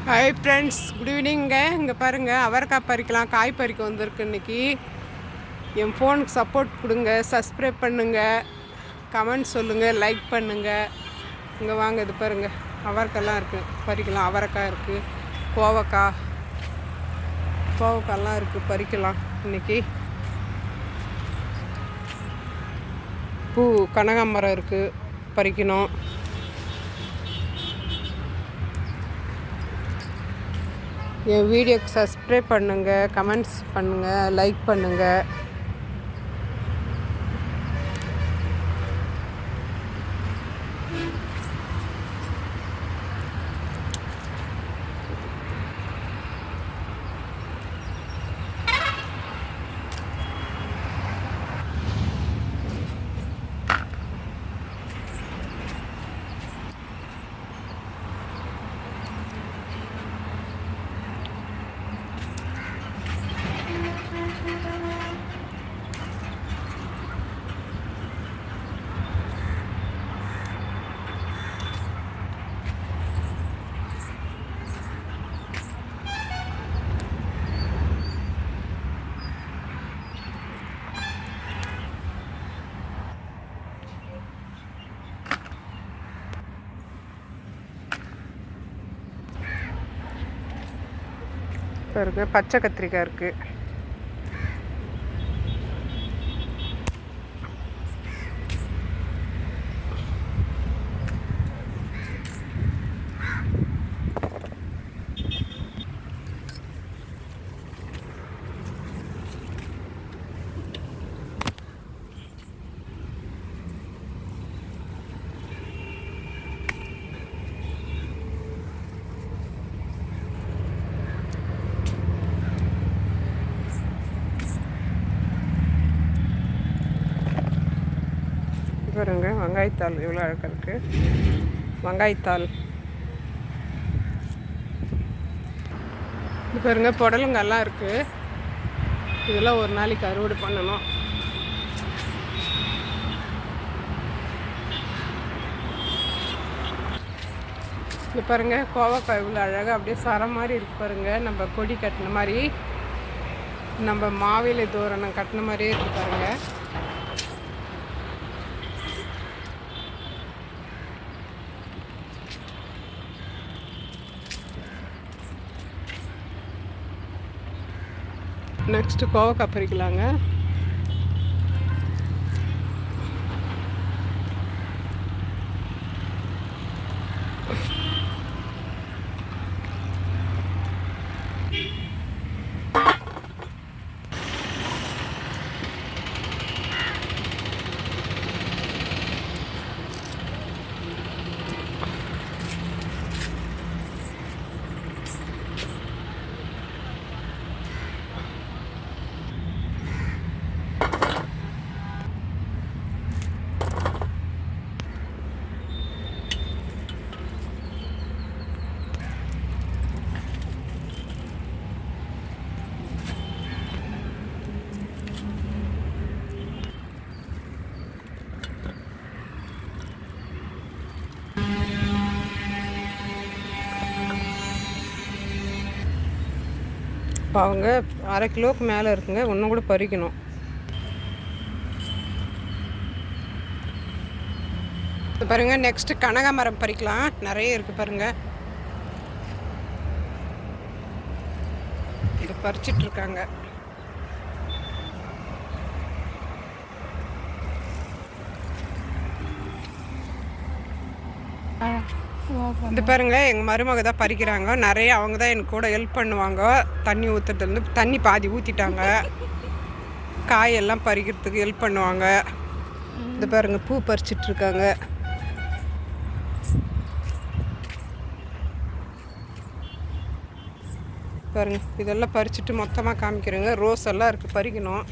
Hi friends, good evening. இங்கே பாருங்கள், அவரைக்காய் பறிக்கலாம், காய் பறிக்க வந்திருக்கு இன்றைக்கி. என் ஃபோனுக்கு சப்போர்ட் கொடுங்க, சப்ஸ்கிரைப் பண்ணுங்கள், கமெண்ட் சொல்லுங்கள், லைக் பண்ணுங்கள். இங்கே வாங்க, இது பாருங்கள், அவரைக்காய்லாம் இருக்குது, பறிக்கலாம். அவரைக்காய் இருக்குது, கோவக்காய்லாம் இருக்குது, பறிக்கலாம் இன்றைக்கி. பூ கனகாம்பரம் இருக்குது, பறிக்கணும். என் வீடியோக்கு சப்ஸ்கிரைப் பண்ணுங்கள், கமெண்ட்ஸ் பண்ணுங்கள், லைக் பண்ணுங்கள். பாருங்க, பச்சை கத்திரிக்காய் இருக்குது. பாருங்க, வெங்காயத்தாள் எவ்வளோ அழகாக இருக்குது. வெங்காயத்தாள் இது பாருங்க, புடலங்கெல்லாம் இருக்குது. இதெல்லாம் ஒரு நாளைக்கு அறுவடை பண்ணணும். இது பாருங்க, கோவக்காய் இவ்வளோ அழகாக அப்படியே சரம் மாதிரி இருக்கு பாருங்க. நம்ம கொடி கட்டின மாதிரி, நம்ம மாவிலை தோரணம் கட்டின மாதிரியே இருக்கு பாருங்க. நெக்ஸ்ட்டு கோவக்காய் பறிக்கலாங்க. இப்போ அவங்க 1/2 கிலோவுக்கு மேலே இருக்குங்க, இன்னும் கூட பறிக்கணும். இப்போ பாருங்கள், நெக்ஸ்ட்டு கனகாமரம் பறிக்கலாம். நிறைய இருக்குது பாருங்கள். இது பறிச்சிட்ருக்காங்க. இது பாருங்க, எங்கள் மருமக தான் பறிக்கிறாங்க. நிறைய அவங்க தான் எனக்கு கூட ஹெல்ப் பண்ணுவாங்க. தண்ணி ஊற்றுறதுலேருந்து தண்ணி பாதி ஊற்றிட்டாங்க. காயெல்லாம் பறிக்கிறதுக்கு ஹெல்ப் பண்ணுவாங்க. இது பாருங்க, பூ பறிச்சிட்ருக்காங்க. பாருங்க, இதெல்லாம் பறிச்சுட்டு மொத்தமாக காமிக்கிறேங்க. ரோஸ் எல்லாம் இருக்குது, பறிக்கணும்.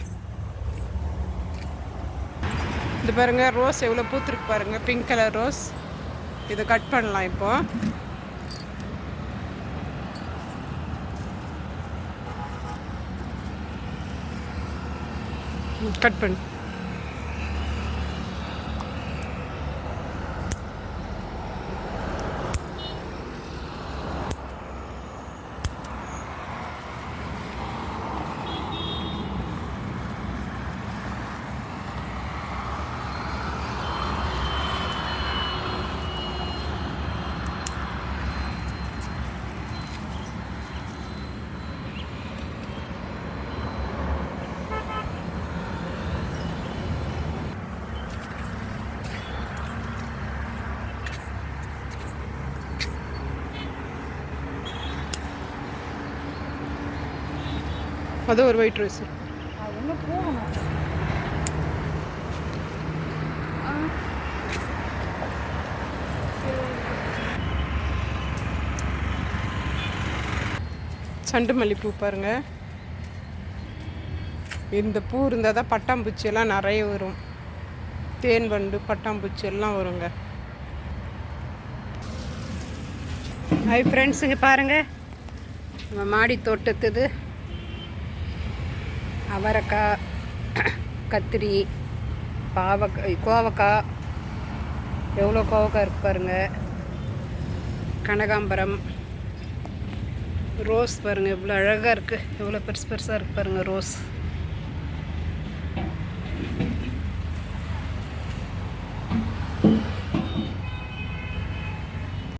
இது பாருங்க, ரோஸ் எவ்வளோ பூத்துருக்கு பாருங்க, பிங்க் கலர் ரோஸ். இதை கட் பண்ணலாம். இப்போ கட் பண்ணு. அது ஒரு ஒயிட் ரோஸ். அது ஒன்று போகணும். சண்டு மல்லிப்பூ பாருங்கள். இந்த பூ இருந்தால் தான் பட்டாம்பூச்சி எல்லாம் நிறைய வரும். தேன் வண்டு பட்டாம்பூச்சி எல்லாம் வருங்க. ஹாய் ஃப்ரெண்ட்ஸுங்க, பாருங்கள் நம்ம மாடி தோட்டத்துது அவரைக்காய், கத்திரி, பாவக்காய், கோவக்காய், எவ்வளோ கோவக்காய் இருக்கு பாருங்கள். கனகாம்பரம், ரோஸ் பாருங்கள் எவ்வளோ அழகாக இருக்குது, எவ்வளோ பெருசு பெருசாக இருக்குது பாருங்கள் ரோஸ்.